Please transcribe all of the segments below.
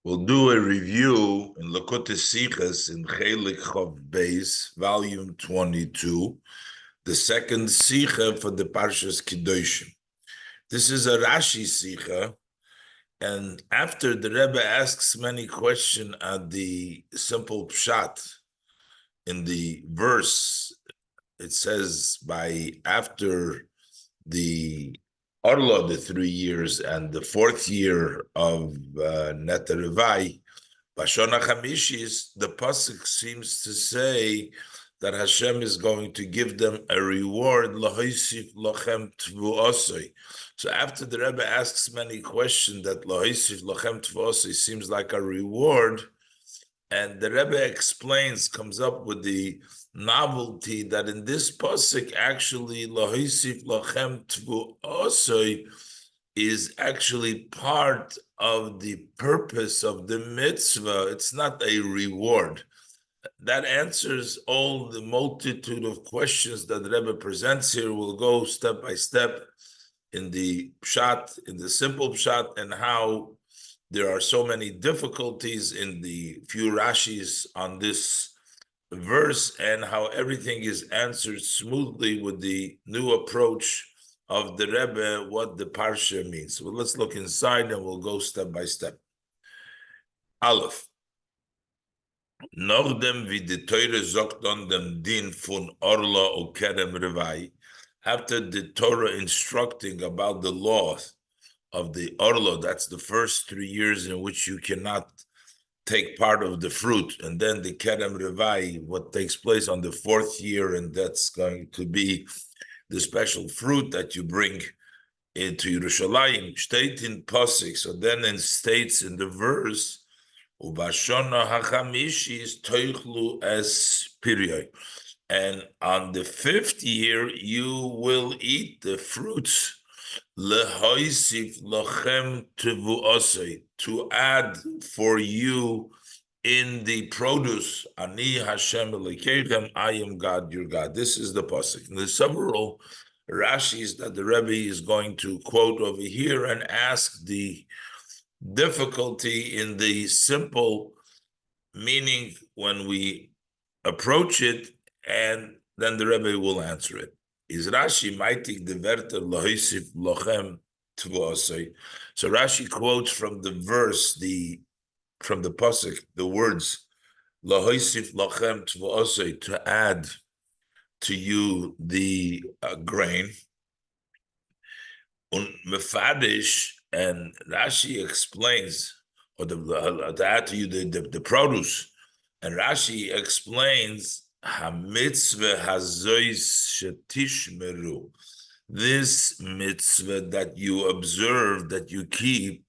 We'll do a review in Lakota Sichas in Chelek Chav Beis, volume 22, the second Sicha for the Parshas Keduoshim. This is a Rashi Sicha, and after the Rebbe asks many questions at the simple pshat in the verse, it says after the Orla, the 3 years, and the 4th year of Netarevai, Bashona Chamishis, the pasuk seems to say that Hashem is going to give them a reward. Lahaisif lochem tvuosoi. So after the Rebbe asks many questions, that lahaisif lochem tvuosoi seems like a reward, and the Rebbe explains, comes up with the novelty that in this pasuk, actually lahaisif lochem tvuosoi is actually part of the purpose of the mitzvah. It's not a reward. That answers all the multitude of questions that the Rebbe presents here. We'll go step by step in the pshat, in the simple pshat, and how there are so many difficulties in the few Rashis on this verse, and how everything is answered smoothly with the new approach of the Rebbe, what the Parsha means. So let's look inside and we'll go step by step. Aleph. Nachdem wie die Teure sagt on dem Din von Orla o Kerem Revai, after the Torah instructing about the laws of the Orla, that's the first 3 years in which you cannot take part of the fruit, and then the Kerem Revai, what takes place on the 4th year, and that's going to be the special fruit that you bring into Yerushalayim, state in Pasik. So then it states in the verse, Ubashona hachamishis toichlu es piriyai. And on the 5th year, you will eat the fruits, lehoisif lochem tevuosei, to add for you in the produce, Ani Hashem Elokeichem, I am God, your God. This is the pasuk. And there's several Rashis that the Rebbe is going to quote over here and ask the difficulty in the simple meaning when we approach it, and then the Rebbe will answer it. Is Rashi maitik the verter lohisif lochem tvuosei? So Rashi quotes from the verse, from the pasuk, the words lahoisif lachem tvuosei, to add to you the grain, mefadish, and Rashi explains, or to add to you the produce, and Rashi explains hamitzvah hazois shetishmeru, this mitzvah that you observe, that you keep,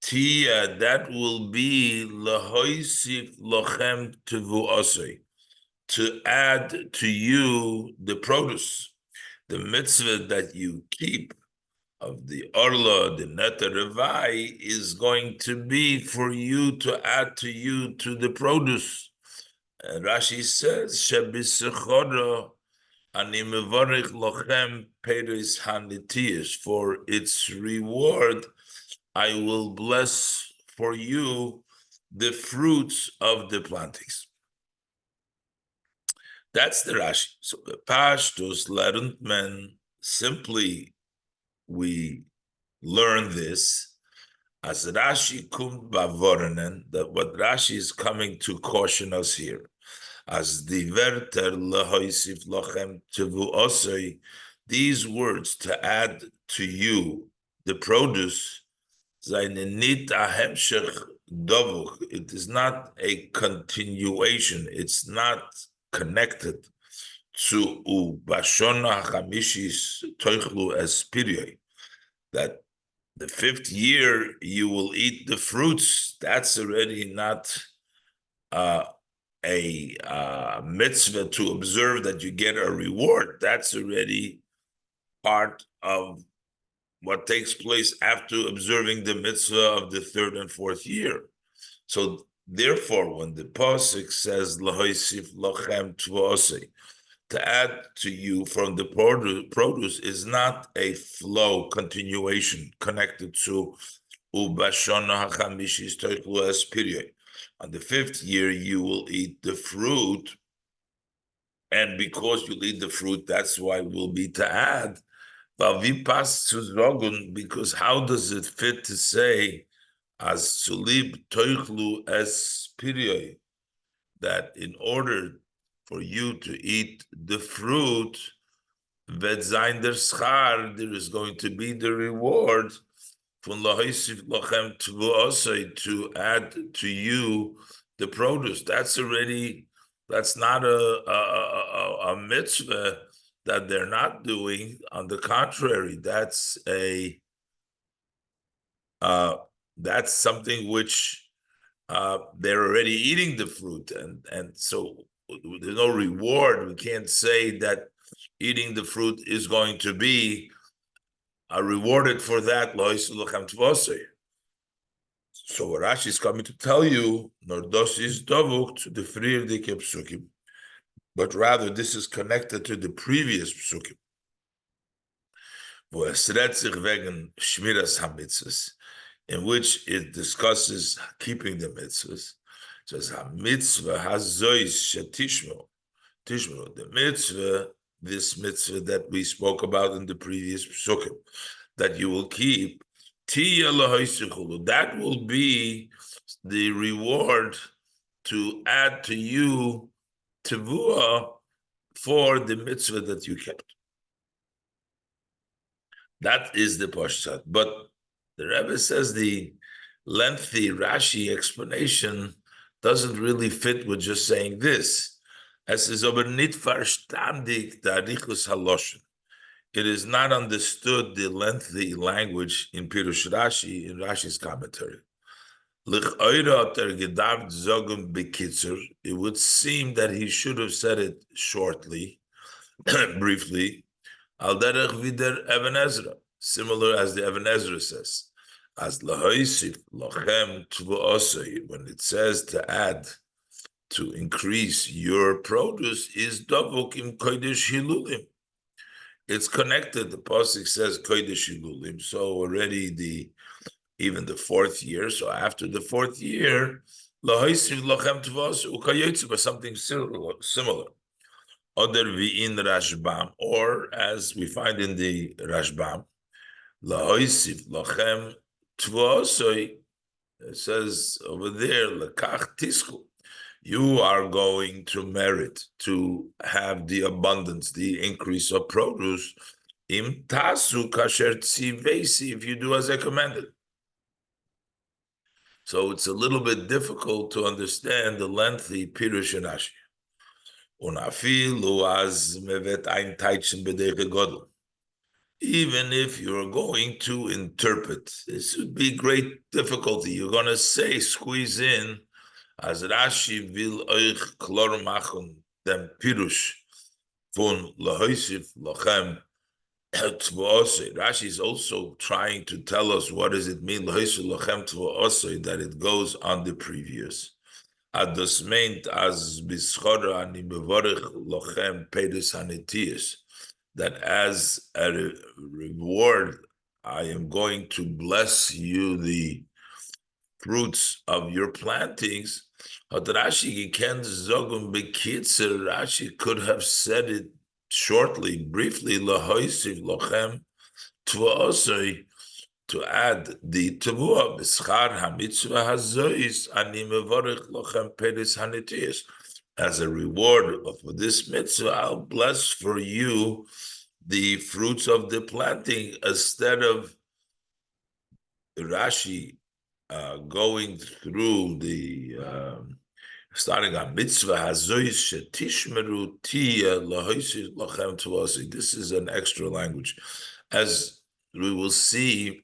Tia, that will be lahoisif lochem tevuosei, to add to you the produce, the mitzvah that you keep of the Orla, the Netarevai, is going to be for you to add to you to the produce. And Rashi says, Shebisechora ani mevarich lochem peris hanitiyas, for its reward I will bless for you the fruits of the plantings. That's the Rashi. So the Pashtus lernt men, simply we learn this as Rashi kum bavorenen, that what Rashi is coming to caution us here, as the verter lehoisif lochem tevuosei, these words, to add to you the produce, it is not a continuation. It's not connected to ubashona chamishis toichlu es piriyai, that the 5th year you will eat the fruits. That's already not a mitzvah to observe that you get a reward. That's already part of what takes place after observing the mitzvah of the 3rd and 4th year. So therefore, when the pasuk says lahoisif lochem tvuosei, to add to you from the produce, is not a flow, continuation connected to Ubashana hachamish toichlu es period. On the 5th year, you will eat the fruit. And because you'll eat the fruit, that's why it will be to add. Because how does it fit to say as sulib toichlu es period, that in order for you to eat the fruit, vetzain der schar, there is going to be the reward from lahaisiv lochem tvuosei, to add to you the produce. That's not a mitzvah that they're not doing. On the contrary, that's something which they're already eating the fruit, and so there's no reward. We can't say that eating the fruit is going to be rewarded for that. So what Rashi is coming to tell you, Nordos is dovuk to the freer dike psukim, but rather this is connected to the previous psukim. In which it discusses keeping the mitzvahs. It says, mitzvah hazois shetishmo. Tishmo, the mitzvah, this mitzvah that we spoke about in the previous psukim, that you will keep, that will be the reward to add to you tevuah for the mitzvah that you kept. That is the pashtat. But the Rebbe says the lengthy Rashi explanation doesn't really fit with just saying this. Es ist aber nicht verstandig der Arichus Haloshen. It is not understood the lengthy language in Pirush Rashi, in Rashi's commentary. It would seem that he should have said it shortly, briefly, al derech vider Even Ezra, similar as the Even Ezra says, as lahoisif lochem tvuosei, when it says to add, to increase your produce, is davuk im kodesh hilulim. It's connected. The pasuk says kodesh hilulim. So already even the 4th year. So after the 4th year, lahoisif lochem tvuosei ukayotzu, but something similar. Other in Rashbam, or as we find in the Rashbam, lahoisif lochem tvuosei. It says over there, lekach tisku. You are going to merit to have the abundance, the increase of produce, im tasu kasher tzivesi, if you do as I commanded. So it's a little bit difficult to understand the lengthy Pirush and Rashi. Unafilu az mevet ein taitchen b'deiche godel. Even if you're going to interpret, this would be great difficulty. You're going to say, squeeze in, as Rashi will euch klor machen, dem Pirush von lahoisif lochem tvuosei. Rashi is also trying to tell us what does it mean, lahoisif lochem tvuosei, that it goes on the previous. Ados meint as bischora ani mevorich lochem pedus hanetius, that as a reward, I am going to bless you the fruits of your plantings. Rashi could have said it shortly, briefly, lahoisiv lochem tvuosei, to add the tevuah b'schar hamitzvah hazois ani mevorich lochem pedis hanetius. As a reward for this mitzvah, I'll bless for you the fruits of the planting, instead of Rashi going through the starting on mitzvah hazois shetishmeru tia lahoisiv lochem tvuosei. This is an extra language, as we will see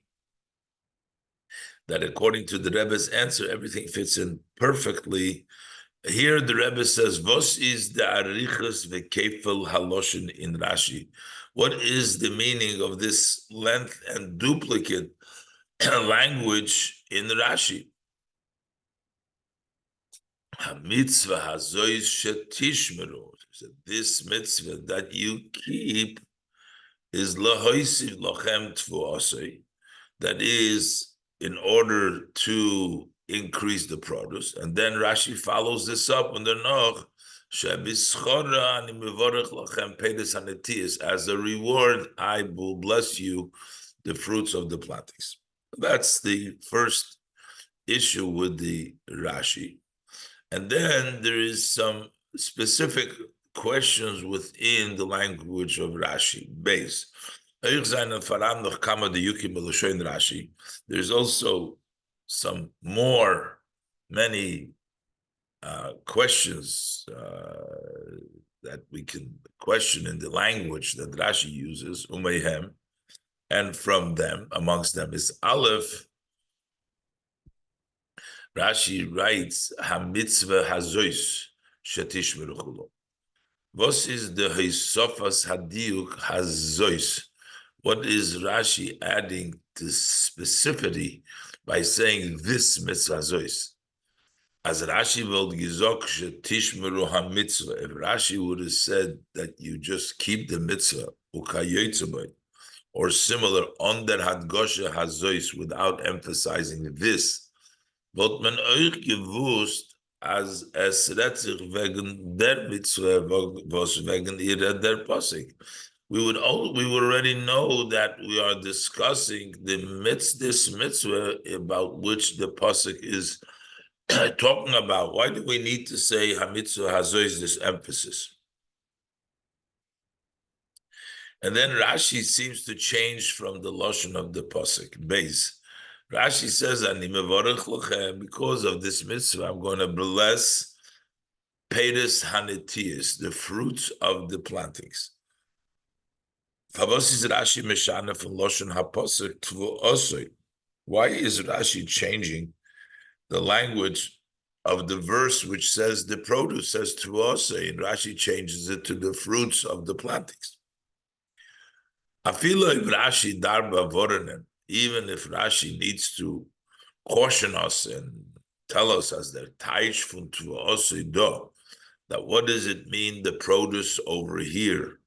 that according to the Rebbe's answer, everything fits in perfectly. Here the Rebbe says, "Vos is the arichas vekefel haloshin in Rashi." What is the meaning of this length and duplicate language in Rashi? Mitzvah hazois shetishmeru. This mitzvah that you keep is lahoisiv lochem tvuosei. That is in order to increase the produce. And then Rashi follows this up in the Noch, as a reward, I will bless you the fruits of the plantings. That's the first issue with the Rashi. And then there is some specific questions within the language of Rashi. Base. There's also some many questions that we can question in the language that Rashi uses, umayhem, and from them, amongst them is Aleph. Rashi writes, "Ha-mitzvah hazois shetish meruchulo." What is the hisofas hadiuk hazois? What is Rashi adding to specificity by saying this mitzvah hazois? As Rashi will gizok shetish meru ha-mitzvah. If Rashi would have said that you just keep the mitzvah ukayotzabay, or similar on der hadgosha hazois without emphasizing this. Wird man euch gewusst, als es retzich wegen der Mitzvah, was wegen ihrer der Pasik. We would already know that we are discussing this mitzvah about which the pasuk is talking about. Why do we need to say hamitzvah hazois, this emphasis? And then Rashi seems to change from the lashon of the pasuk base. Rashi says, because of this mitzvah, I'm going to bless Peiris Hanetius, the fruits of the plantings. Why is Rashi changing the language of the verse which says the produce says Tvosei, and Rashi changes it to the fruits of the plantings? Rashi darba voranen. Even if Rashi needs to caution us and tell us as the Taish from Tvosei that what does it mean, the produce over here?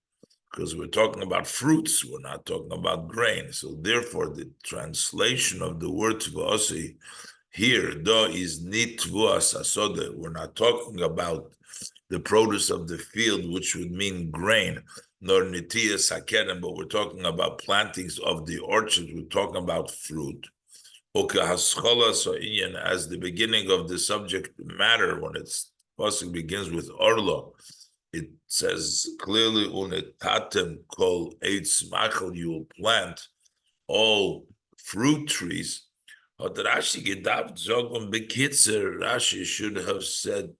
Because we're talking about fruits, we're not talking about grain. So therefore, the translation of the word Tvosei here, do is nit tvuas asode. We're not talking about the produce of the field, which would mean grain, nor nitiya sakeren, but we're talking about plantings of the orchards. We're talking about fruit. Okay, haschola so inyan, as the beginning of the subject matter, when it's pasuk begins with orlo, it says clearly unetatem kol eitz machal, you will plant all fruit trees. Rashi gedav zogon bekitzer, Rashi should have said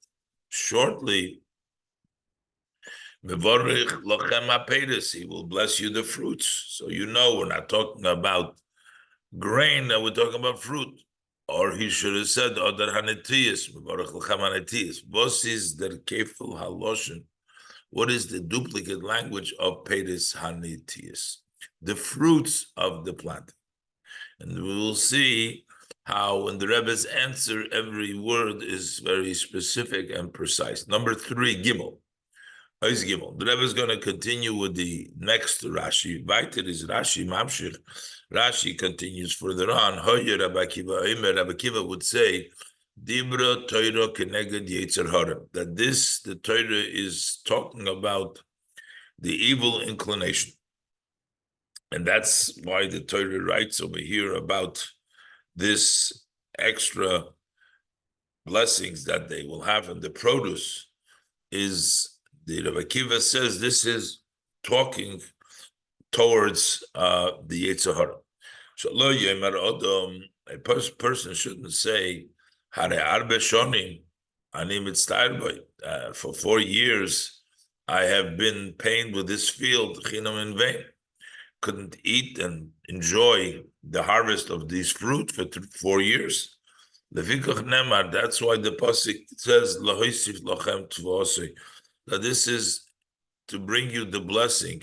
shortly, mevorich lochem hapeiros, he will bless you the fruits. So you know we're not talking about grain, that we're talking about fruit. Or he should have said other hanetiyas, mevorich lochem hanetiyas. Vos is der kefil haloshen. What is the duplicate language of peiros hanetiyas? The fruits of the plant. And we will see how in the Rebbe's answer, every word is very specific and precise. Number 3, Gimel. Is Gimel. The Rebbe is going to continue with the next Rashi. Weiter is Rashi Mamshich. Rashi continues further on. Hoye Rabbi Akiva would say, Dibra Torah keneged Yetzer Hara. That the Torah is talking about the evil inclination. And that's why the Torah writes over here about this extra blessings that they will have, and the produce is, the Rabbi Akiva says, this is talking towards the Yetzer Hara. A person shouldn't say, for 4 years I have been pained with this field, chinam in vain. Couldn't eat and enjoy the harvest of these fruit for 4 years. That's why the pasuk says that this is to bring you the blessing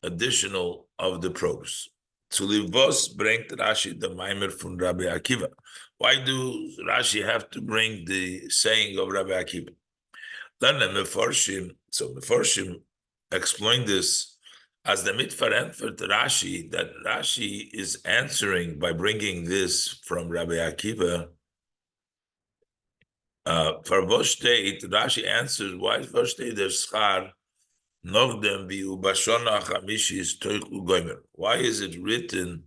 additional of the produce. To livos bring Rashi the Maimer from Rabbi Akiva. Why do Rashi have to bring the saying of Rabbi Akiva? Then the Mefarshim explain this As the mitfaren for Rashi, that Rashi is answering by bringing this from Rabbi Akiva. For Voshteit, Rashi answers, why is Voshteit der schar noch dem bi ubashona chamishis toichu gomer? Why is it written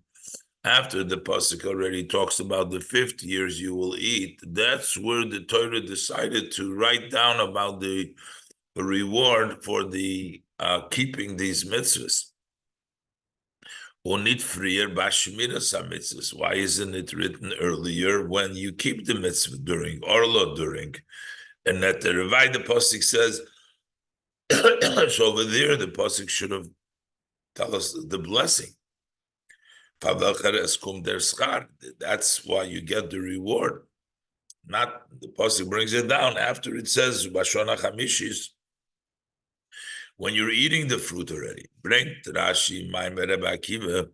after the pasuk already talks about the 5th years you will eat? That's where the Torah decided to write down about the reward for the keeping these mitzvahs. Onit frier bashmiras mitzvahs. Why isn't it written earlier when you keep the mitzvah during or lo during? And that the Revai the pasuk says, so over there the pasuk should have tell us the blessing. That's why you get the reward. Not the pasuk brings it down after it says bashona chamishis. When you're eating the fruit already, bring Rashi my Rabbi Akiva.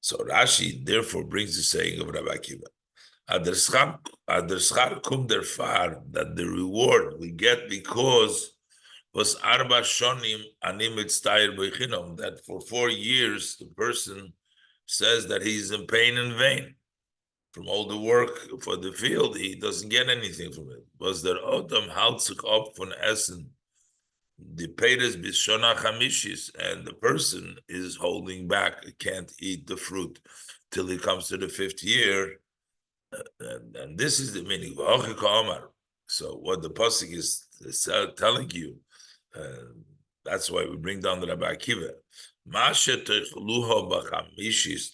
So Rashi therefore brings the saying of Rabbi Akiva. That the reward we get because was arba shonim anim mitztayir b'chinom, that for 4 years the person says that he's in pain in vain from all the work for the field. He doesn't get anything from it. Was der Odom halt sich up von Essen, the Peres bishona chamishis, and the person is holding back, can't eat the fruit till he comes to the 5th year. And this is the meaning. So what the pasuk is telling you, that's why we bring down the Rabbi Akiva.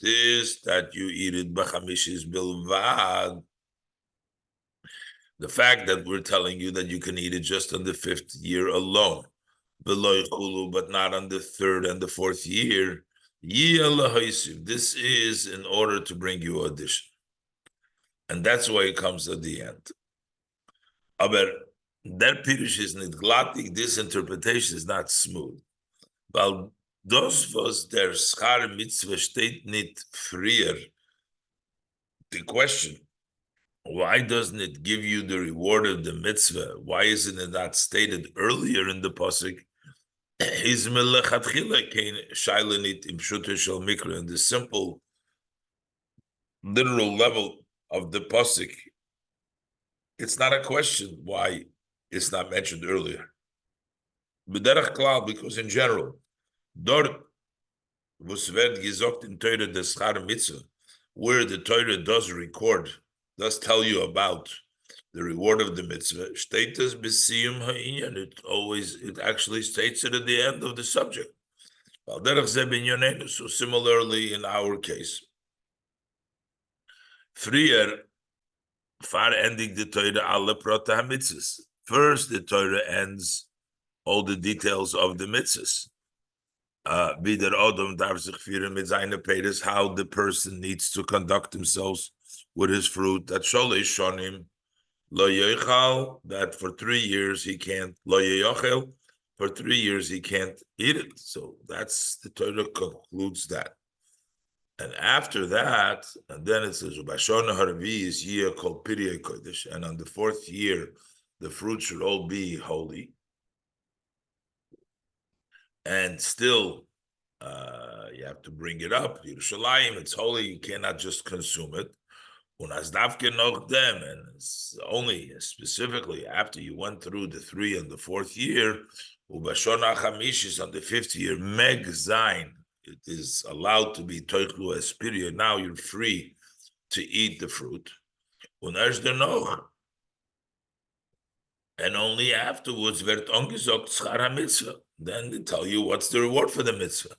This that you eat it b'chamishis bilvad. The fact that we're telling you that you can eat it just on the 5th year alone, but not on the 3rd and the 4th year. This is in order to bring you addition. And that's why it comes at the end. Aber der Pirush is nicht glattig, this interpretation is not smooth. Weil das, was der Schar Mitzvah steht nicht früher. The question, why doesn't it give you the reward of the mitzvah? Why isn't it not stated earlier in the pasuk? Is melechatchila kein shailanit im shuter shel mikra, in the simple, literal level of the pasuk. It's not a question why it's not mentioned earlier. B'derech klal, because in general, dort was wird gesagt in Torah the schar mitzvah, where the Torah does record, does tell you about the reward of the mitzvah. Status b'siyum ha'inyan. It actually states it at the end of the subject. So similarly in our case, frier far ending the Torah alle prota hamitzvahs. First, the Torah ends all the details of the mitzvahs. Bider Odom darf sich führen mit seiner Peres, how the person needs to conduct themselves with his fruit. That sholish shonim lo yochal, that for 3 years he can't, lo yochel, for 3 years he can't eat it. So that's the Torah concludes that. And after that, and then it says, Bashona Haravi is year called Piriyah Kodesh, and on the 4th year, the fruit should all be holy. And still, you have to bring it up. Yerushalayim, it's holy, you cannot just consume it. And it's only specifically after you went through the 3 and the 4th year, Ubashona Chamishis on the 5th year, Meg Zain, it is allowed to be toichlu as period. Now you're free to eat the fruit. And only afterwards, wird angesagt schar ha-mitzvah. Then they tell you what's the reward for the mitzvah.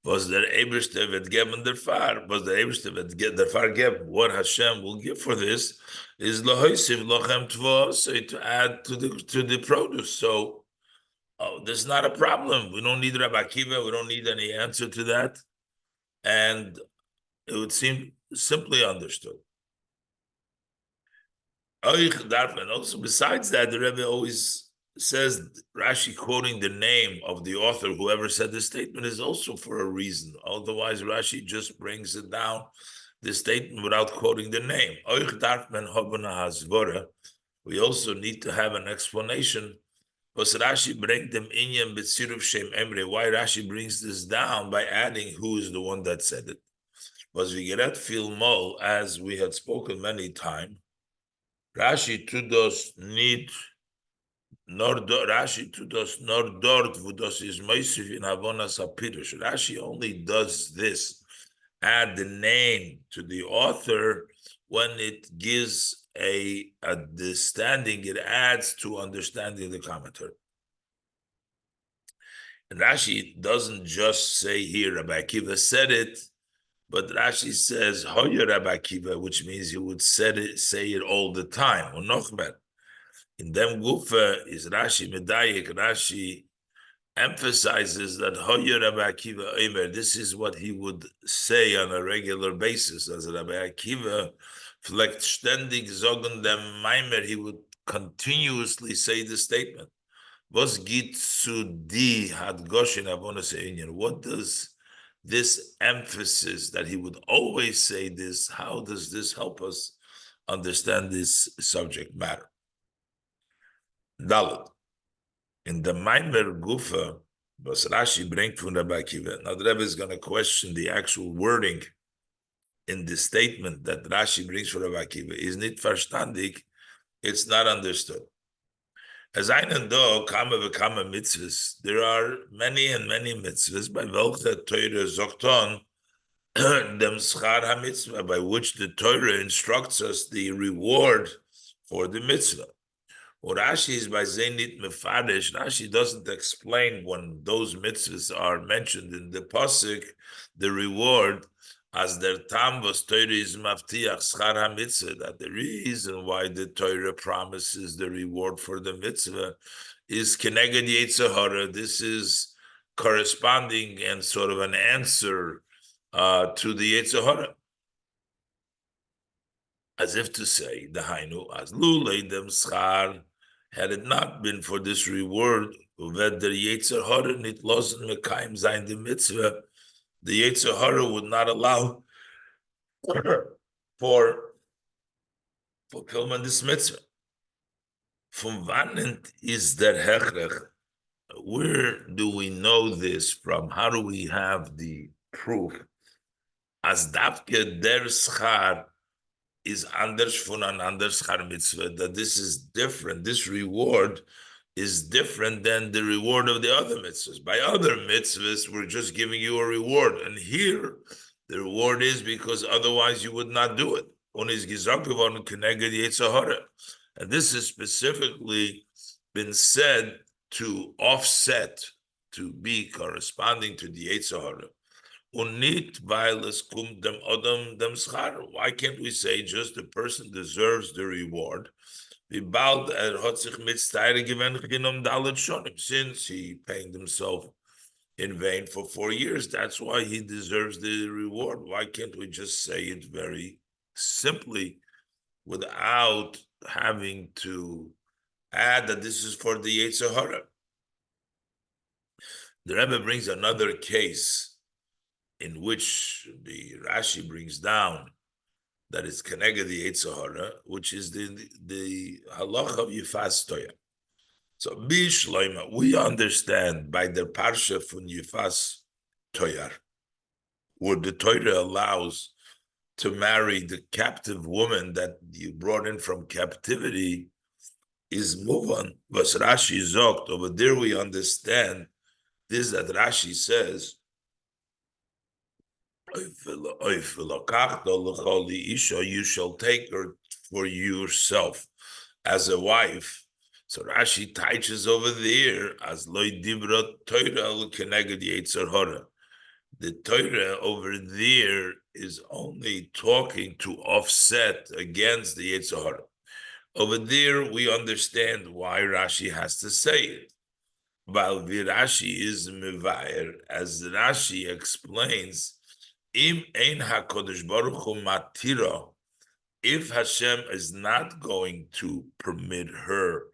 Was der Eberste wird geben der Far? Was der Eberste wird der Far geben? What Hashem will give for this is lahoisiv lochem tvos, to add to the produce. So there's not a problem. We don't need Rabbi Akiva. We don't need any answer to that. And it would seem simply understood. And also, besides that, the Rebbe always says, Rashi quoting the name of the author, whoever said the statement, is also for a reason. Otherwise, Rashi just brings it down, the statement, without quoting the name. We also need to have an explanation Was Rashi bring them inyan b'tziruv shem emre? Why Rashi brings this down by adding who is the one that said it? Was vigeret filmol, as we had spoken many times. Rashi to does need nor Rashi to does nor dort vudos is meisiv in avonas apirush. Rashi only does this, add the name to the author when it gives a understanding, it adds to understanding the commentary. And Rashi doesn't just say here, Rabbi Akiva said it, but Rashi says, Hoya Rabbi Akiva, which means he would say it all the time. Or Nochmer. In them Gufa is Rashi Medayik. Rashi emphasizes that Hoya Rabbi Akiva Eimer, this is what he would say on a regular basis. As Rabbi Akiva, vielleicht ständig sagen dem Maimer, he would continuously say the statement. Was geht zu di hat Goshen avonas einyan? What does this emphasis that he would always say this, how does this help us understand this subject matter? Dalet. In the Maimer Gufa, was Rashi bringt from Rabbi Akiva. Now the Rebbe is going to question the actual wording in the statement that Rashi brings from Rabbi Akiva. Is nicht verstandig, it's not understood. As einen do kama v'kama mitzvahs, there are many and many mitzvahs by welche Torah zokton dem schar ha-mitzvah, by which the Torah instructs us the reward for the mitzvah. Or Rashi is by Zainit Mefarish. Rashi doesn't explain when those mitzvahs are mentioned in the pasuk, the reward, as their tam was Torah is maftiach schar ha-mitzvah, that the reason why the Torah promises the reward for the mitzvah is keneged yetzer hara. This is corresponding and sort of an answer to the yetzer hara. As if to say, the hainu as lulei dem schar, had it not been for this reward, that the yetzer hara nit losen mekayim zayin the mitzvah, the yetzer hara would not allow for fulfillment this mitzvah. From wann is der hechrech? Where do we know this from? How do we have the proof? As davke der schar is anders von an anders schar mitzvah, that this is different, this reward is different than the reward of the other mitzvahs. By other mitzvahs, we're just giving you a reward. And here, the reward is because otherwise you would not do it. And this has specifically been said to offset, to be corresponding to the Yetzer Hara. Why can't we say just the person deserves the reward? Since he pained himself in vain for 4 years, that's why he deserves the reward. Why can't we just say it very simply without having to add that this is for the Yetzer Hara? The Rebbe brings another case in which the Rashi brings down that is keneged the Yetzer Hara, which is the halacha of Yifas Toya. So Bishloima, we understand by the parsha from Yifas Toyar, where the Torah allows to marry the captive woman that you brought in from captivity, is Muvan, was Rashi zogt. Over there we understand this, that Rashi says, you shall take her for yourself as a wife. So Rashi teaches over there as loy dibra Torah keneged yetzer hara. The Torah over there is only talking to offset against the yetzer hara. Over there we understand why Rashi has to say it. While Rashi is mevayer, as Rashi explains, Im ein HaKadosh Baruch Hu matira, if Hashem is not going to permit her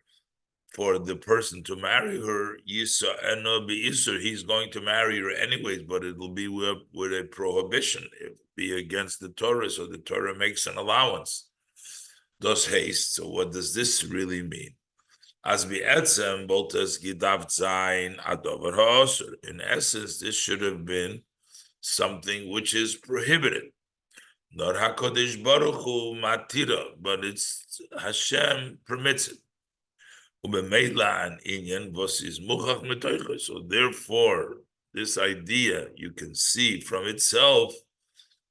for the person to marry her, Yisa eno be'isur, he's going to marry her anyways, but it will be with a prohibition. It will be against the Torah, so the Torah makes an allowance. Thus haste. So what does this really mean? As be etzem, boltes gedaft sein adover ha'osur. In essence, this should have been something which is prohibited. Not HaKadosh Baruch Hu matira, but it's Hashem permits it. Ubemeila an inyan vos is muchach metoicha. So therefore, this idea you can see from itself.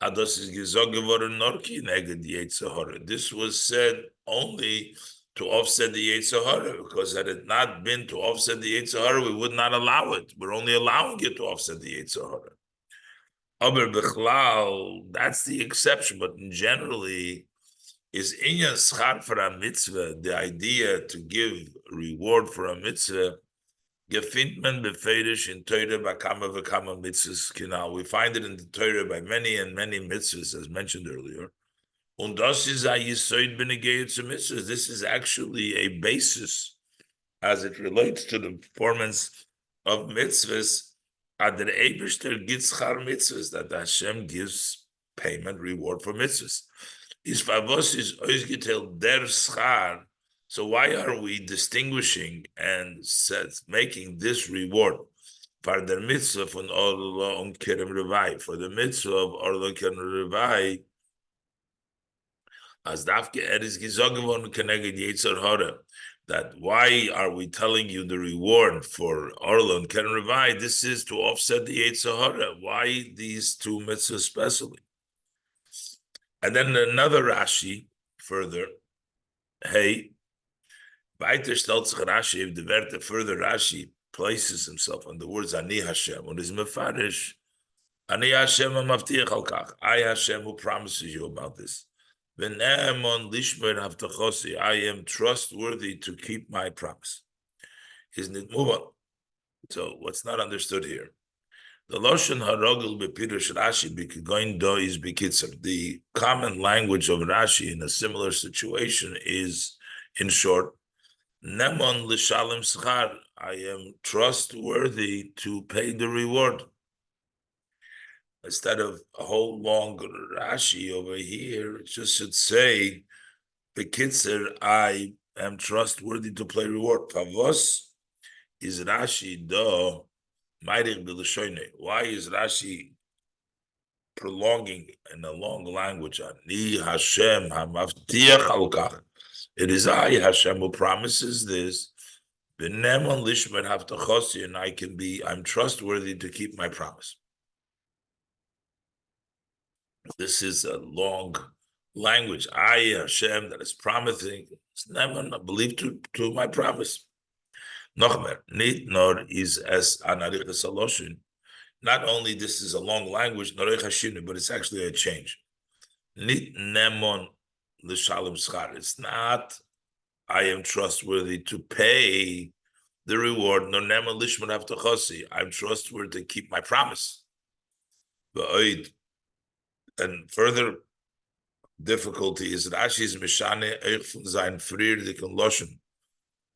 Ados is gezog geworden norki neged Yetzer Hara. This was said only to offset the Yetzer Hara, because had it not been to offset the Yetzer Hara, we would not allow it. We're only allowing it to offset the Yetzer Hara. Aber bechlal, that's the exception, but generally, is inyan schar for a mitzvah, the idea to give reward for a mitzvah, gefindt man beferish in Torah bakama v'kama mitzvahs kinal. We find it in the Torah by many and many mitzvahs, as mentioned earlier. Und das ist a yisoid b'negei zu mitzvahs. This is actually a basis as it relates to the performance of mitzvahs. Adar Eibishter gets char mitzvahs, that Hashem gives payment, reward for mitzvahs. Is favos is oizgetel der schar. So why are we distinguishing and making this reward for the mitzvah von Orlo und Kerem Revai, for the mitzvah of Orlo Kerem Revai, as dafke is gizogen keneged Yetzer Hara, that why are we telling you the reward for Orlo and Kerem Revai? This is to offset the Yetzer Hara. Why these two mitzvahs especially? And then another Rashi further, hey, weiter stellt sich Rashi, if the Werte further Rashi places himself on the words Ani Hashem, and is mefarish, Ani Hashem maftiach al kach, I Hashem who promises you about this. V'ne'emon lishmer havtachosi, I am trustworthy to keep my promise. Isn't it move on? So what's not understood here? The Loshen Harogel bepirush Rashi b'kigoin do is b'kitzer. The common language of Rashi in a similar situation is, in short, Nemon l'shalem schar. I am trustworthy to pay the reward. Instead of a whole long Rashi over here, it just should say, b'kitzer, I am trustworthy to pay reward. Pavos is Rashi do. Why is Rashi prolonging in a long language? Ani Hashem hamavtiach al kach. It is I, Hashem, who promises this. And I'm trustworthy to keep my promise. This is a long language. I, Hashem, that is promising. I believe to my promise. Nochmer, nit nor is as anarichas aloshin. Not only this is a long language, but it's actually a change. Nit nemon l'shalom schar. It's not, I am trustworthy to pay the reward. No nemon lishman havtachosi. I'm trustworthy to keep my promise. And further difficulty is Rashi's mishane eich von sein frier diken loshen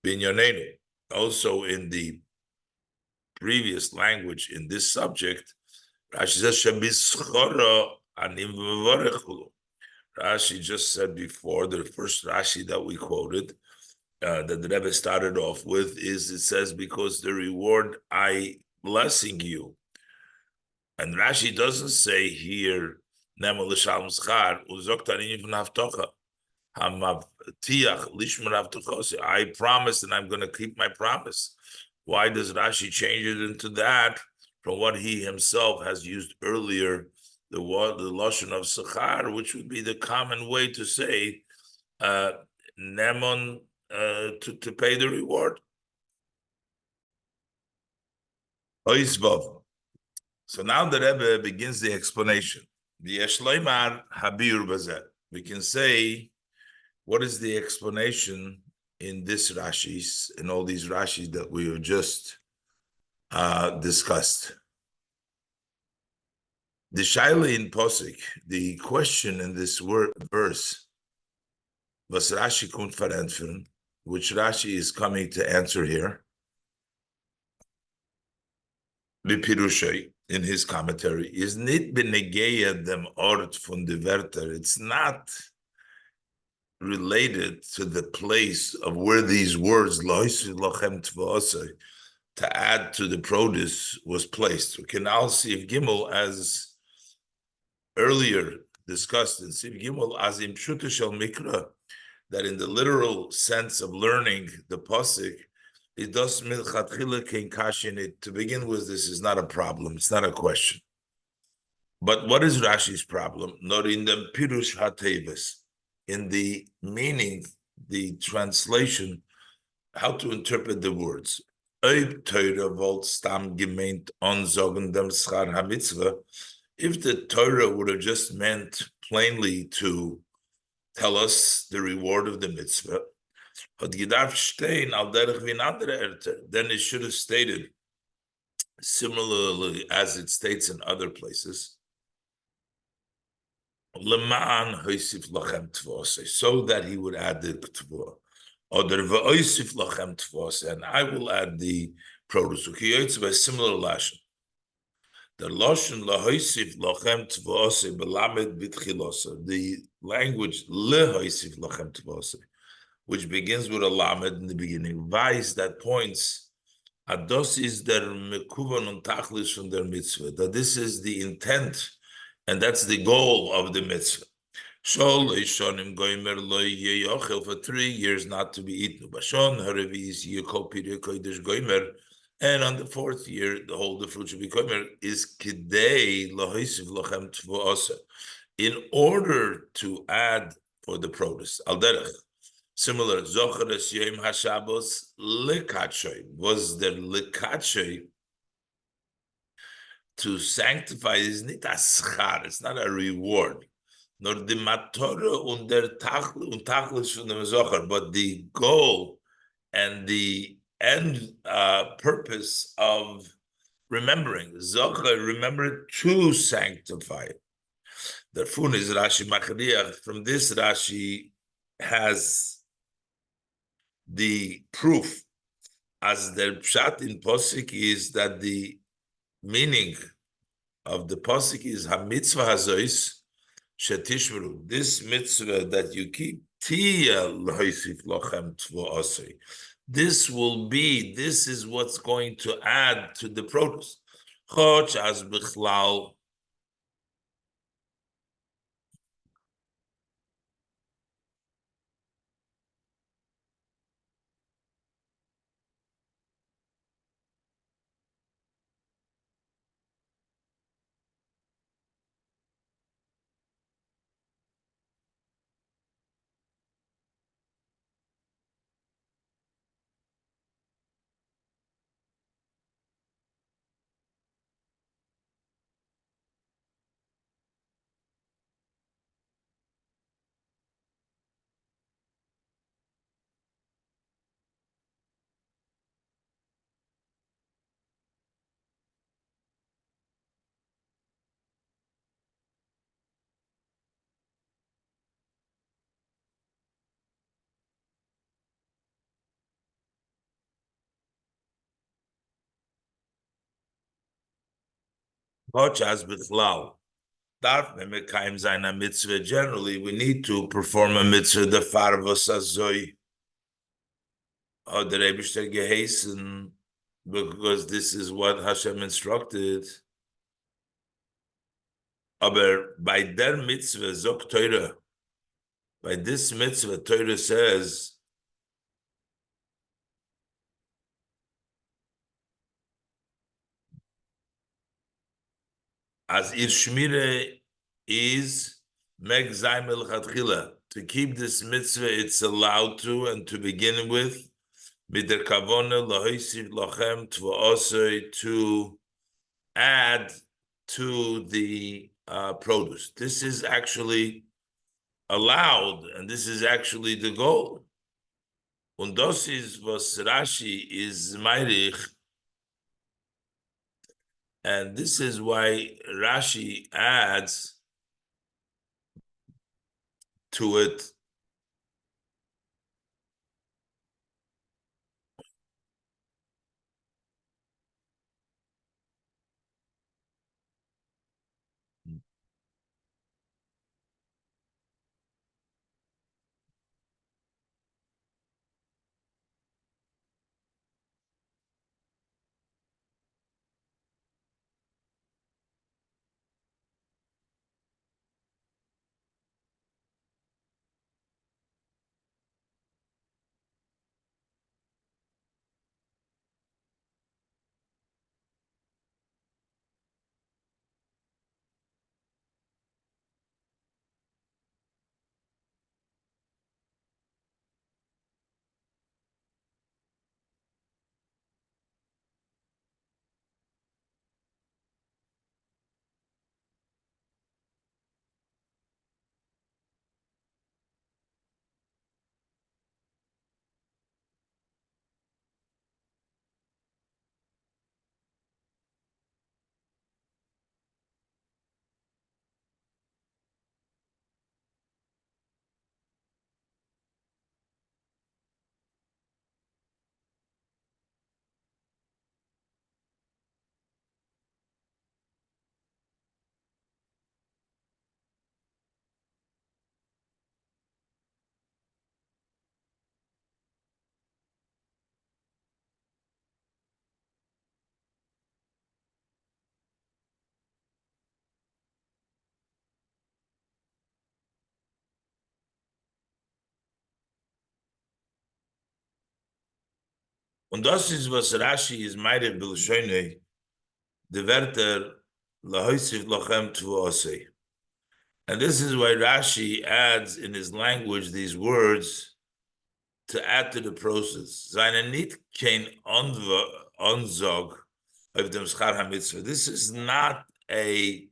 binyonenu. Also in the previous language in this subject, Rashi says, Rashi just said before, the first Rashi that we quoted, that the Rebbe started off with, is it says, because the reward I blessing you. And Rashi doesn't say here, I promise and I'm going to keep my promise. Why does Rashi change it into that from what he himself has used earlier, the Lashon of Sechar, which would be the common way to say Nemon to pay the reward. So now the Rebbe begins the explanation. The Eshleimar Habir Bazet. We can say, what is the explanation in this Rashis, in all these Rashis that we have just discussed? The Shaila in Posik, the question in this verse, was Rashi kommt verantworten, which Rashi is coming to answer here. Bipirushay, in his commentary, is nit benegeya dem ort von de Werter. It's not related to the place of where these words to add to the produce was placed. We can now see if Gimel, as earlier discussed in Siv Gimel, as im Shel Mikra, that in the literal sense of learning the pasuk, it does milchatchila kein kashin. It to begin with, this is not a problem. It's not a question. But what is Rashi's problem? Not in the pirush hatevis, in the meaning, the translation, how to interpret the words. If the Torah would have just meant plainly to tell us the reward of the mitzvah, then it should have stated similarly as it states in other places, so that he would add the tvor. And I will add the produce. By similar lashon. The lashon lahoisif lachem tvose belamed bitchilosa. The language lehoisif lachem tvose, which begins with a lamed in the beginning, vice that points. Ados is der mekuvan und tachlis from their mitzvah. That this is the intent, and that's the goal of the mitzvah. For 3 years not to be eaten. And on the 4th year, the whole the fruit should be komer is kidei lahoisiv lachem tvuasa, in order to add for the produce. Al derech. Similar, zocheres yom hashabos lekatshoy, was the lekatshoy to sanctify is not a schar, it's not a reward. Nor the matorah und der tachlis from the mezocher, but the goal and the end purpose of remembering. Zocher, remember to sanctify it. Therefore, is Rashi Machriach. From this, Rashi has the proof, as the pshat in posik is that the meaning of the posik is ha-mitzvah hazois shetishmeru. This mitzvah that you keep, tia lohisif lochem tvo'asei. This is what's going to add to the produce. Choch as bichlal. Choch as bichlal. Generally, we need to perform a mitzvah, the farvos azoi, or the Rebishter geheißen, because this is what Hashem instructed. Aber by der mitzvah, zok Torah, by this mitzvah, Torah says, as ir shmire is meg zaymel chatchila. To keep this mitzvah, it's allowed to, and to begin with, mider kavona lahoisiv lachem tvo'osei, to add to the produce. This is actually allowed, and this is actually the goal. Und das is was Rashi is meirich, and this is why Rashi adds to it Und das ist, was Rashi ist meire Bilshone, the Werter lahoisiv lochem tvuosei. And this is why Rashi adds in his language these words to add to the process. Seine nicht kein Onzog of dem Schar HaMitzvah. This is not a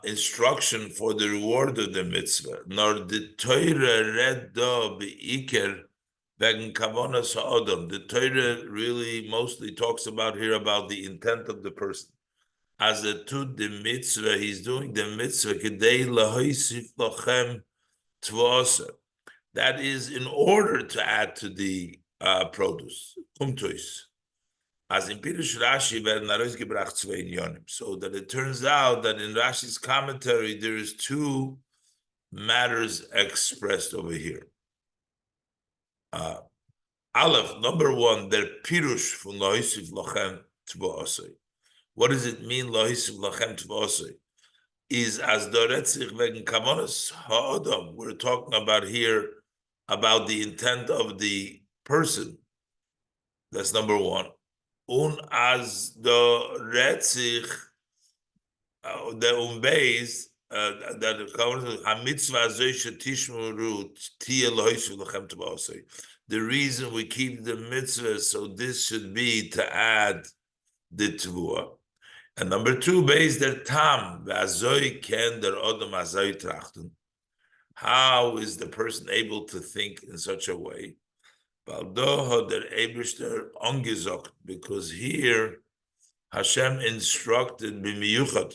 instruction for the reward of the mitzvah, nor the Torah red do be'iker wegen kavonas ha'odom. The Torah really mostly talks about here about the intent of the person. As a to the mitzvah, he's doing the mitzvah kedei lahoisif lochem tvasa. That is in order to add to the produce. Kumtois. As in Pirush Rashi werden herausgebracht zwei Inyonim. So that it turns out that in Rashi's commentary there is two matters expressed over here. Aleph, number one, der Pirush from Lohisif Lochem Tvo'osei. What does it mean, Lohisif Lochem Tvo'osei? Is as Doretzich wegen Kavonas Ha'odam. We're talking about here about the intent of the person. That's number one. Und as the Retzich, the Umbeis, that the Hamitzvah Zoisha Tishmuru Tia Lohishu Lachem Tabasei. The reason we keep the mitzvah, so this should be to add the Tvua. And number two, Beis der Tam, Vazoi Ken der Odom Azoi Trachten. How is the person able to think in such a way? Because here Hashem instructed b'miyuchad,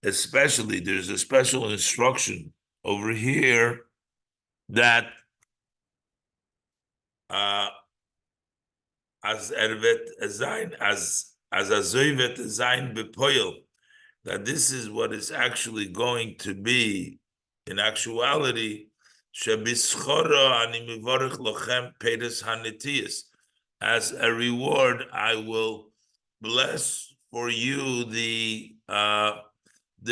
especially there's a special instruction over here that as ervet zayin as azoyvet zayin bepoil, that this is what is actually going to be in actuality. As a reward, I will bless for you the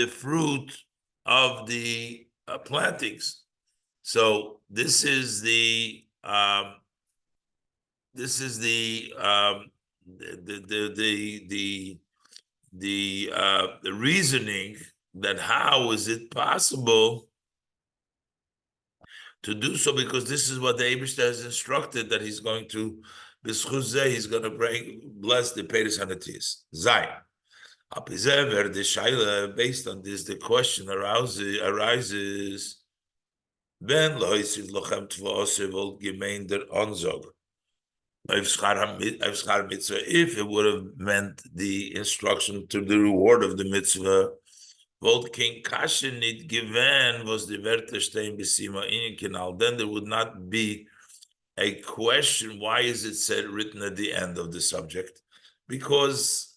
fruit of the plantings. So this is the reasoning that how is it possible to do so, because this is what the Eibishter has instructed that he's going to, he's going to bless the Peres Hanatias. Zayin. Based on this, the question arises, Ben loisiv lochem tva'ose vol gemein der onzog. If it would have meant the instruction to the reward of the mitzvah, Volt King Kashin nit given was the Werte stehen besima in Kanal. Then there would not be a question. Why is it said written at the end of the subject? Because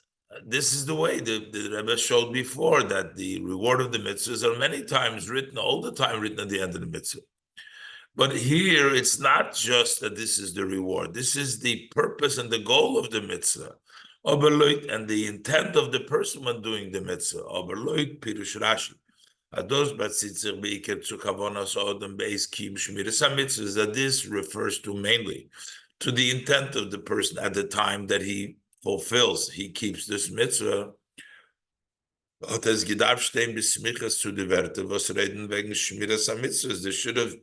this is the way the Rebbe showed before that the reward of the mitzvahs are many times written, all the time written at the end of the mitzvah. But here it's not just that this is the reward. This is the purpose and the goal of the mitzvah. And the intent of the person when doing the mitzvah. Pirush Rashi. That this refers to mainly to the intent of the person at the time that he fulfills, he keeps this mitzvah. There should have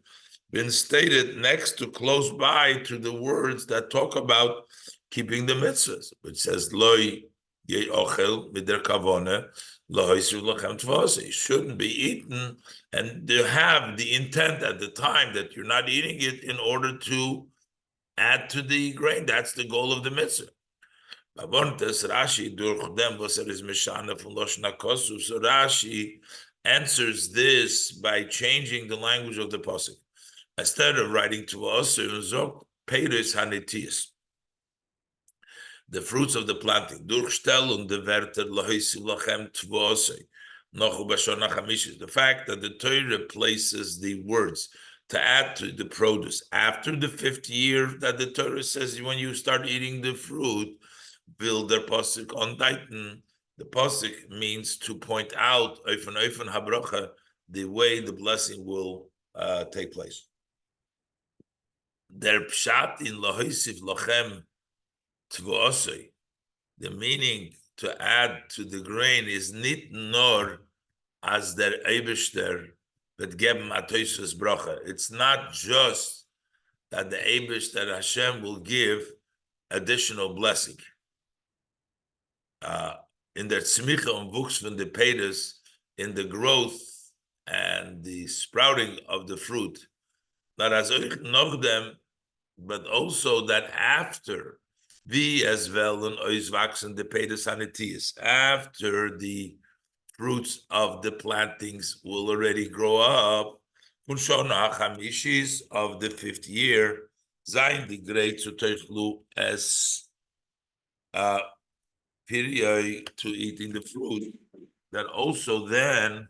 been stated next to, close by to the words that talk about keeping the mitzvahs, which says loy ye ochel mider kavone lohisu lachem tvasi, shouldn't be eaten, and to have the intent at the time that you're not eating it in order to add to the grain. That's the goal of the mitzvah. So Rashi answers this by changing the language of the pasuk. Instead of writing to us, Peres Hanitias, the fruits of the planting. The fact that the Torah places the words to add to the produce after the 5th year that the Torah says when you start eating the fruit, build their pasuk on Dayton. The pasuk means to point out the way the blessing will take place. Der pshat in lohisif lochem Tvuosei. The meaning to add to the grain is nit nor as der Eibishter that geben atoysus bracha. It's not just that the Eibishter Hashem will give additional blessing. In der Tzmicha und Wuchs von the Pedus, in the growth and the sprouting of the fruit, not as noch them, but also that after wie as well and ois wachsen the Pedus anitius, after the fruits of the plantings will already grow up, und schon nach Hamishis of the 5th year, sein die great zu teichlu as period to eating the fruit, that also then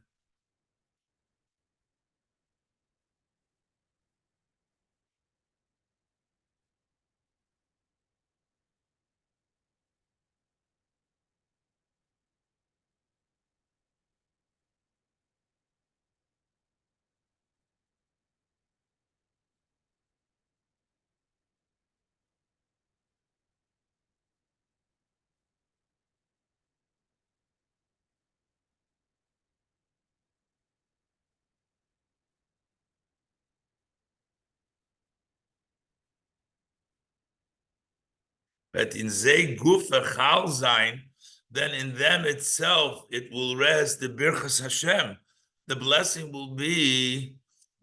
but in ze gufe chal sein, then in them itself it will rest the birchas Hashem. The blessing will be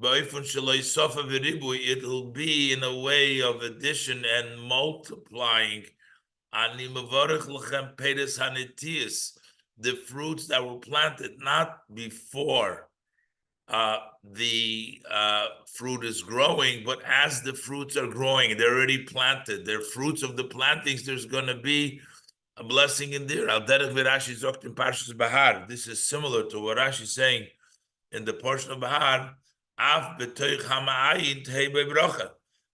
it will be in a way of addition and multiplying. The fruits that were planted not before the fruit is growing, but as the fruits are growing, they're already planted. They're fruits of the plantings. There's going to be a blessing in there. This is similar to what Rashi is saying in the portion of Bahar.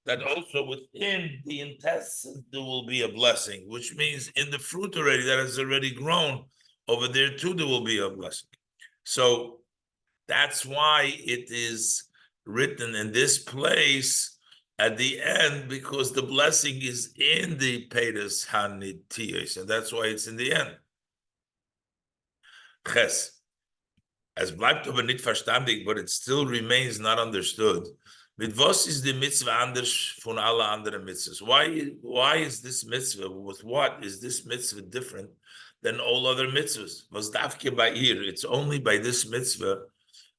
That also within the intestines there will be a blessing, which means in the fruit already that has already grown, over there too there will be a blessing. So that's why it is written in this place at the end, because the blessing is in the Pedus Hanitiyos, and that's why it's in the end. Ches. As bleibt aber nicht verstandig, but it still remains not understood. Mit was is the mitzvah anders von alle anderen mitzvahs? Why is this mitzvah, with what is this mitzvah different than all other mitzvahs? Was dafke by ir, it's only by this mitzvah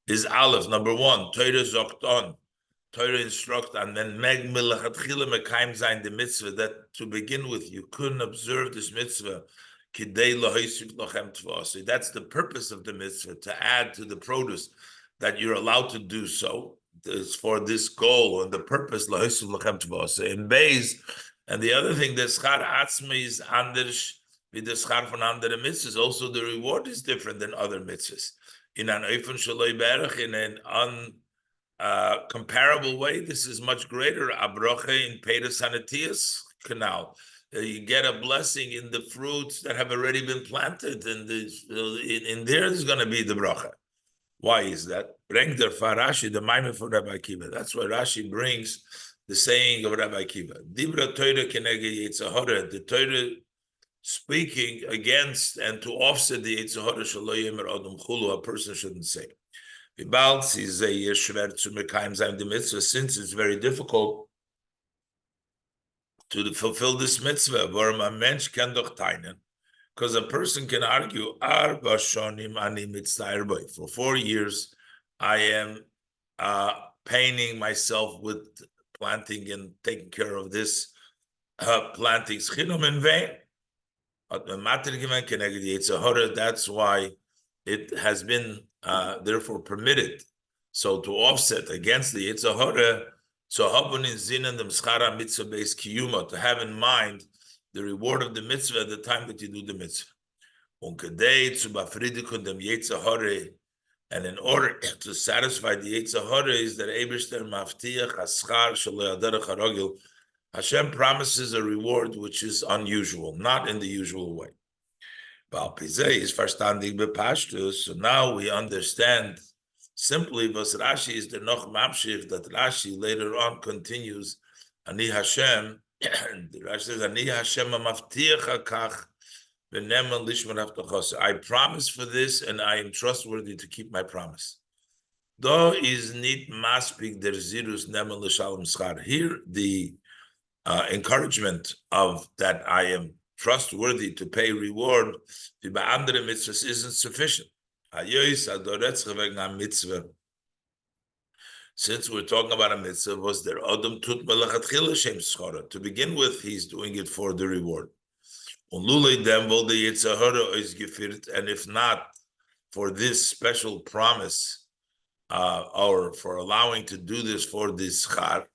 is Aleph, number one, Torah zocht on, Torah instruct, and then meg milachatchila mekayim zayin the mitzvah, that to begin with, you couldn't observe this mitzvah. That's the purpose of the mitzvah, to add to the produce, that you're allowed to do so. It's for this goal and the purpose. In Beis, and the other thing, the schar atzmi is anders with the schar von andere mitzvahs. Also, the reward is different than other mitzvahs. In an oifen shaloi berach, in an comparable way, this is much greater. Abroche in Pedus Hanatias canal. You get a blessing in the fruits that have already been planted, and in there is going to be the bracha. Why is that? Bring the Rashi, the Maimon for Rabbi Akiva. That's why Rashi brings the saying of Rabbi Akiva. Dibra Torah kenege Yitzhahara, the Torah speaking against and to offset the Yitzhahara shelo yemer adam chulu, a person shouldn't say. Since it's very difficult to fulfill this mitzvah, because a person can argue, for 4 years, I am painting myself with planting and taking care of this plantings. That's why it has been therefore permitted. So to offset against the Yitzhahara, so to have in mind the reward of the mitzvah at the time that you do the mitzvah. And in order to satisfy the Yitzhahara is that Hashem promises a reward which is unusual, not in the usual way. So now we understand simply, but Rashi is the noch mamshich, that Rashi later on continues, Ani Hashem The Rashi says, Ani Hashem mavtiach hakach v'neman lishmar havtachos. I promise for this, and I am trustworthy to keep my promise. Do is nit maspik der zirus neman l'shalom schar. Here, the encouragement of that I am trustworthy to pay reward, the andere mitzvahs isn't sufficient. Since we're talking about a mitzvah, was there Adam tut melachatchila shem schara? To begin with, he's doing it for the reward. Unlulei dem vol the yitzahara is gefirt, and if not for this special promise, or for allowing to do this for this schar,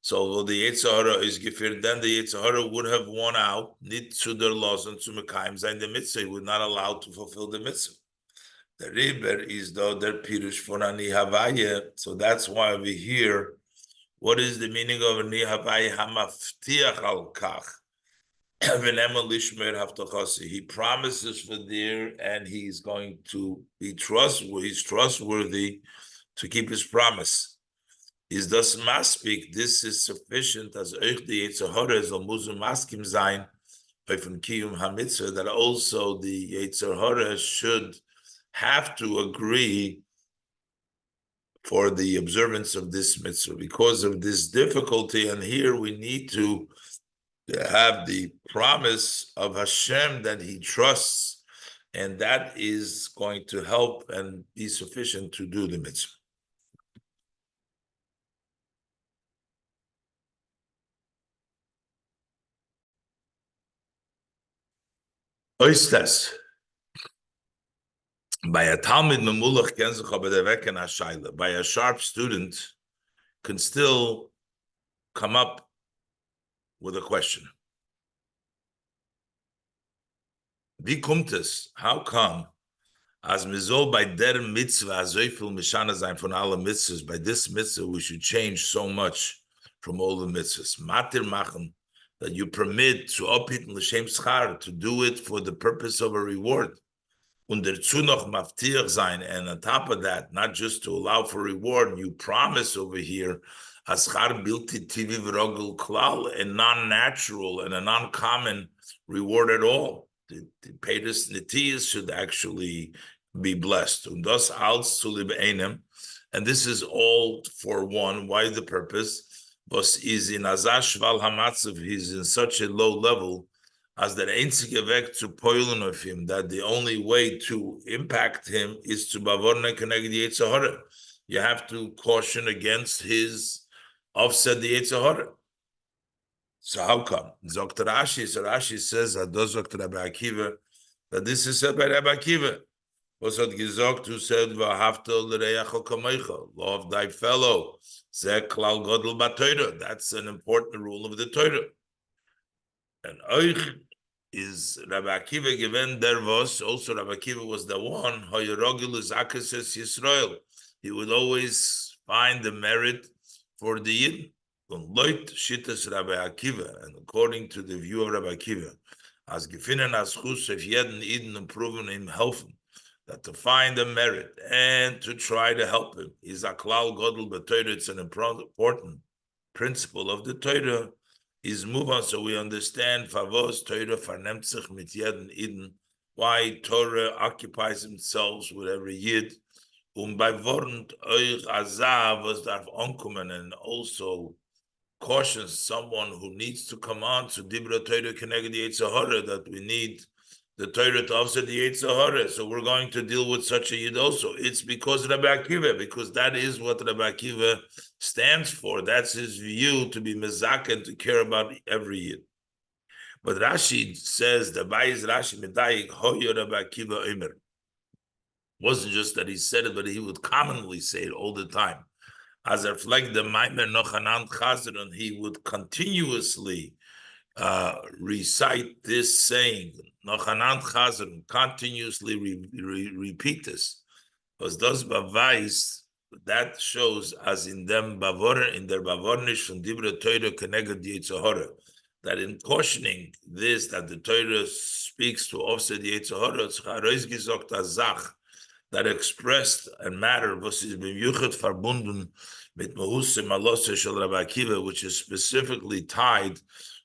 so the yitzahara is gefirt, then the yitzahara would have won out. Nit zu der laws and zu mekayim zayin the mitzvah, would not allow to fulfill the mitzvah. The river is though their pirush for ani havaya. So that's why we hear what is the meaning of ani havaya hamaftiach al kach. He promises for there, and he's going to be trustworthy. He's trustworthy to keep his promise. Is thus maspik. This is sufficient as euch the yitzahara zal muzum maskim zayin from kiyum hamitzvah, that also the yitzahara should have to agree for the observance of this mitzvah because of this difficulty. And here we need to have the promise of Hashem that he trusts, and that is going to help and be sufficient to do the mitzvah. Oistas. By a Talmud memulach by a sharp student can still come up with a question. Wie kommt es? How come? As mizol by der mitzvah azoifil mishana zayin von alle mitzvahs. By this mitzvah we should change so much from all the mitzvahs. Matir machen, that you permit to opit l'shem schar, to do it for the purpose of a reward. Und dazu noch maftiach sein, and on top of that, not just to allow for reward, you promise over here aschar bilti tivi v'rogel klal, a non-natural and a non-common reward at all. The peitus netiyas should actually be blessed. Und das als zu libeinem, and this is all for one. Why the purpose? Was is in azash val hamatzav, he's in such a low level, as the einzige Weg zu poilen of him, that the only way to impact him is to bavorne keneged yitzahara. You have to caution against his offset the yitzahara. So how come? Dr. Rashi, so Rashi says that does Dr. Rabbi Akiva, that this is said by Rabbi Akiva. Was hat gesagt, who said, V'ahavta l'reyacho kamecha, love thy fellow. Zeh klal godel b'Torah. That's an important rule of the Torah. And euch is Rabbi Akiva given there was, also Rabbi Akiva was the one, Hoyerogil is Akases Yisrael. He would always find the merit for the Yidden. Leut Shittas Rabbi Akiva, and according to the view of Rabbi Akiva, as gefinnen as chus if jeden Yidden improving him helfen, that to find the merit and to try to help him is a klal godel b'Torah. It's an important principle of the Torah. Is move on, so we understand favos Torah vernemmt sich mit jeden Iden, why Torah occupies themselves with every Yid, by warnt euch azav was darf onkommen, and also cautions someone who needs to come on to dibra Torah keneged yitzahara, that we need the Torah to offset the yitzahara. So we're going to deal with such a Yid also. It's because Rabbi Akiva, because that is what Rabbi Akiva stands for. That's his view, to be mezak and to care about every Yid. But Rashi says, the Bayis Rashi medayik hoyo Rabbi Akiva omer. Wasn't just that he said it, but he would commonly say it all the time. As a reflect the Maimer Nochanan Chazron, he would continuously recite this saying, Nochanan Chazron, continuously repeat this. Because those bavais, that shows as in them bavor, in their bavornish from Dibra Torah keneged yitzahara, that in cautioning this, that the Torah speaks to offset the yitzahara, tzcharois gizokt azach, that expressed and matter was is b'yuchet verbunden mit Mahuse Malose Shel Rabbi Akiva, which is specifically tied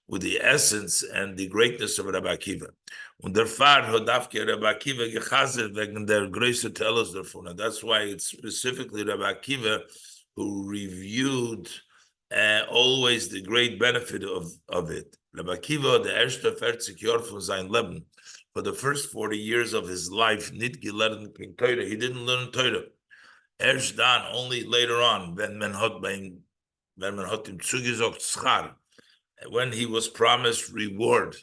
with the essence and the greatness of Rabbi Akiva. Und der Fahr hat Davke Rabbi Akiva gechazet wegen der Größe Tellus davon. And that's why it's specifically Rabbi Akiva who reviewed always the great benefit of it. Rabbi Akiva, the erste 40 Jahre von sein Leben, for the first 40 years of his life, nicht gelernt in Torah. He didn't learn Torah. Erst dann, only later on, wenn man hat ihm zugesagt schar, when he was promised reward.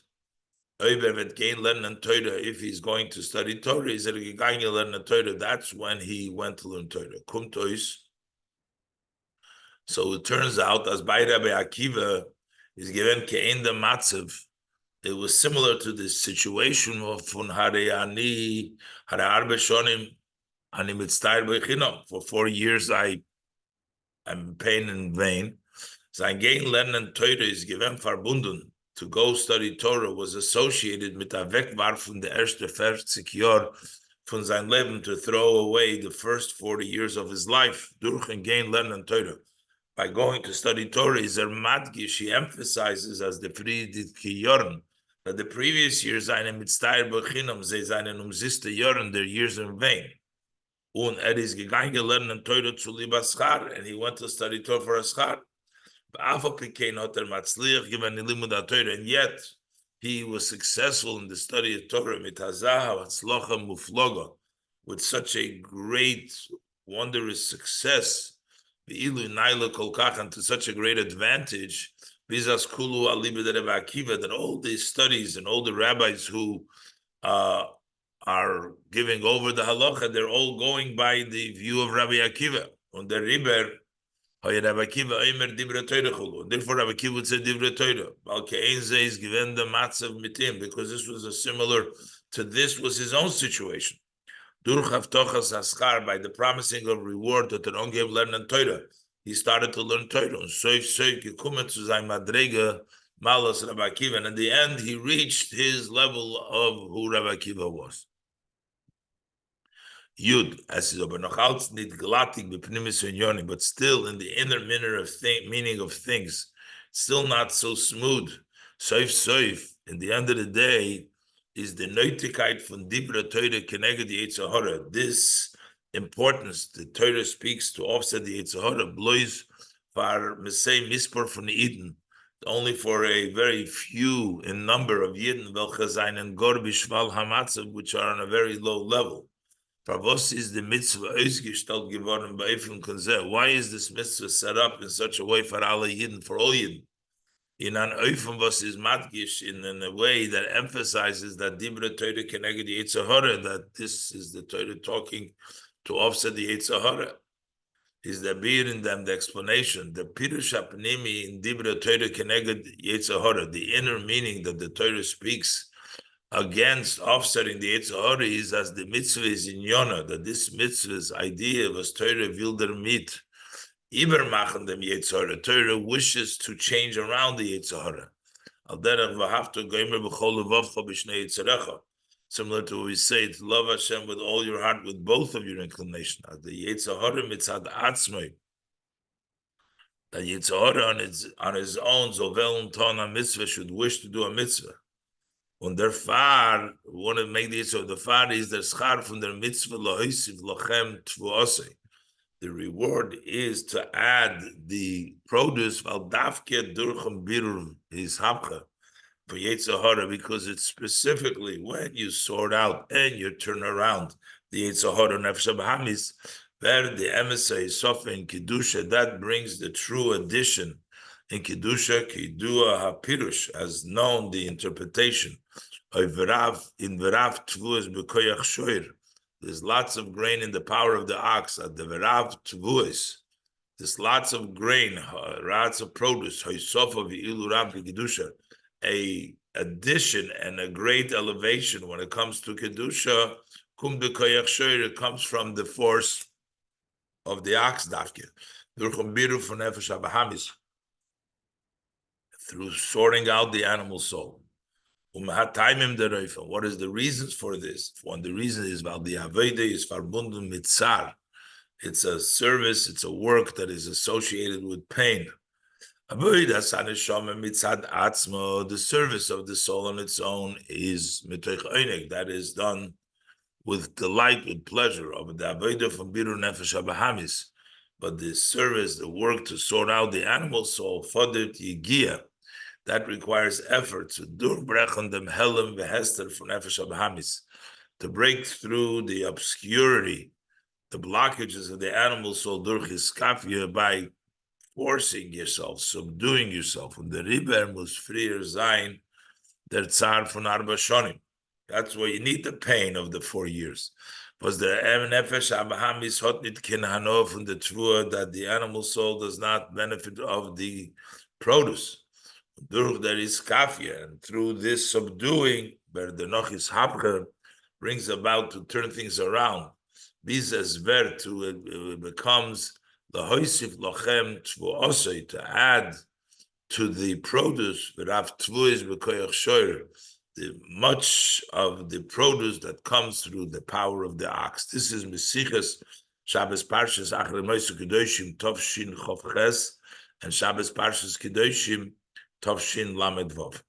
If he's going to study Torah, that's when he went to learn Torah. So it turns out, as by Rabbi Akiva is given ke'en the matzav, it was similar to the situation of von Hareyani, Hare Arbe Shonim, Ani Mitztayr Bechinam. For 4 years, I'm paying in vain. Sein Gehen lernen Torah is given verbunden. To go study Torah was associated mit der Wegwarfen der erste 40 Jahre von sein Leben, to throw away the first 40 years of his life. Durch ein Gehen lernen Torah. By going to study Torah, is madgish, he emphasizes as the Friedrich Jorn, that the previous years, seine Mitztayr Bechinam, sie seinen umsiste Jorn, their years in vain. Und is gegangen lernen Torah zu Libaschar, and he went to study Torah for a schar. And yet he was successful in the study of Torah with such a great, wondrous success, and to such a great advantage, that all these studies and all the rabbis who are giving over the halacha, they're all going by the view of Rabbi Akiva. On the river, Therefore, Rabbi Akiva would say Divrei Torah. Is given the matzav mitim, because this was a similar to this was his own situation. Durch Havtochas Haschar, by the promising of reward that the gave lernen Torah, he started to learn Torah. And gekommen zu sein Madrega Malas Rabbi Akiva, and in the end, he reached his level of who Rabbi Akiva was. Yud, as is aber noch alt nicht glattig bepnimis unyoni, but still in the inner meaning of things, still not so smooth. Soif, in the end of the day, is the neutigkeit von Dibra Torah keneged the Yetzer Hara. This importance, the Torah speaks to offset the Yetzer Hara, blois for mesei mispor von Eden, only for a very few in number of Yidden, welche seinen gor bishval hamatzav, which are on a very low level. Is the mitzvah ausgestellt geworden bei Eifel Konzer? Why is this mitzvah set up in such a way for alle Yidden, for all Yidden? In an Eifel was is matgish, in a way that emphasizes that Dibra Torah keneged the Yetzer Hara, that this is the Torah talking to offset the Yetzer Hara. Is the beer in them the explanation? The Pirush Apnimi in Dibra Torah keneged Yetzer Hara, the inner meaning that the Torah speaks against offsetting the Yetzer Hara is as the mitzvah is in Yonah, that this mitzvah's idea was Torah wilder mit, Ibermachen dem Yetzer Hara. Torah wishes to change around the Yetzer Hara. Al derech v'hafta goymer b'chol levavcha b'shnei yitzarecha. Similar to what we say, to love Hashem with all your heart, with both of your inclination. As the Yetzer Hara mitzad atzmai, that Yetzer Hara on his own, zovel and ton mitzvah, should wish to do a mitzvah. Und der Fahr, want to make this, so the Fahr is der Schar von der Mitzvah lo'isiv lochem tvuosei. The reward is to add the produce val davke durchem birur his hapcha for Yetzer Hara, because it's specifically when you sort out and you turn around the Yetzer Hara nefesh hamis, where the emissary sofa in Kedusha, that brings the true addition. In Kedusha, Kedua HaPirush, as known the interpretation of Verav, in Verav Tvuas B'koyach Shoir. There's lots of grain in the power of the ox at the Verav Tvuas. There's lots of grain, lots of produce, Hoisofa V'ilu Rav Kedusha. A addition and a great elevation when it comes to Kedusha, Kum B'koyach Shoir, it comes from the force of the ox, Davke. Durchum Biru von Nefesh HaBahamis, through sorting out the animal soul. What is the reasons for this? One, the reason is about the Aveda is verbunden mit Tsar. It's a service, it's a work that is associated with pain. The service of the soul on its own is mitoich oinig, that is done with delight, with pleasure. Of the avodah from biru nefesh abahamis, but the service, the work to sort out the animal soul, fodert yigia, that requires effort to durbrechen dem helem vehester from nefesh abahamis, to break through the obscurity, the blockages of the animal soul durch hiskafia, by forcing yourself, subduing yourself. Und der Riber muss früher sein, der Zar von Arba Shonim. That's why you need the pain of the 4 years. Because the Nefesh Abahamis hot nit kin hano from the trua, that the animal soul does not benefit of the produce. Durch der iskafia, and through this subduing, where the nochis hapcher brings about to turn things around. Bizes ver to becomes the hoisif lochem tvuosei, to add to the produce, v'rav tvuis b'koyach shoyer, the much of the produce that comes through the power of the ox. This is Mesichas Shabbos Parshas Achar Moisei Keduoshim Tov Shin Chof Ches and Shabbos Parshas Keduoshim Tov Shin Lamed Vov.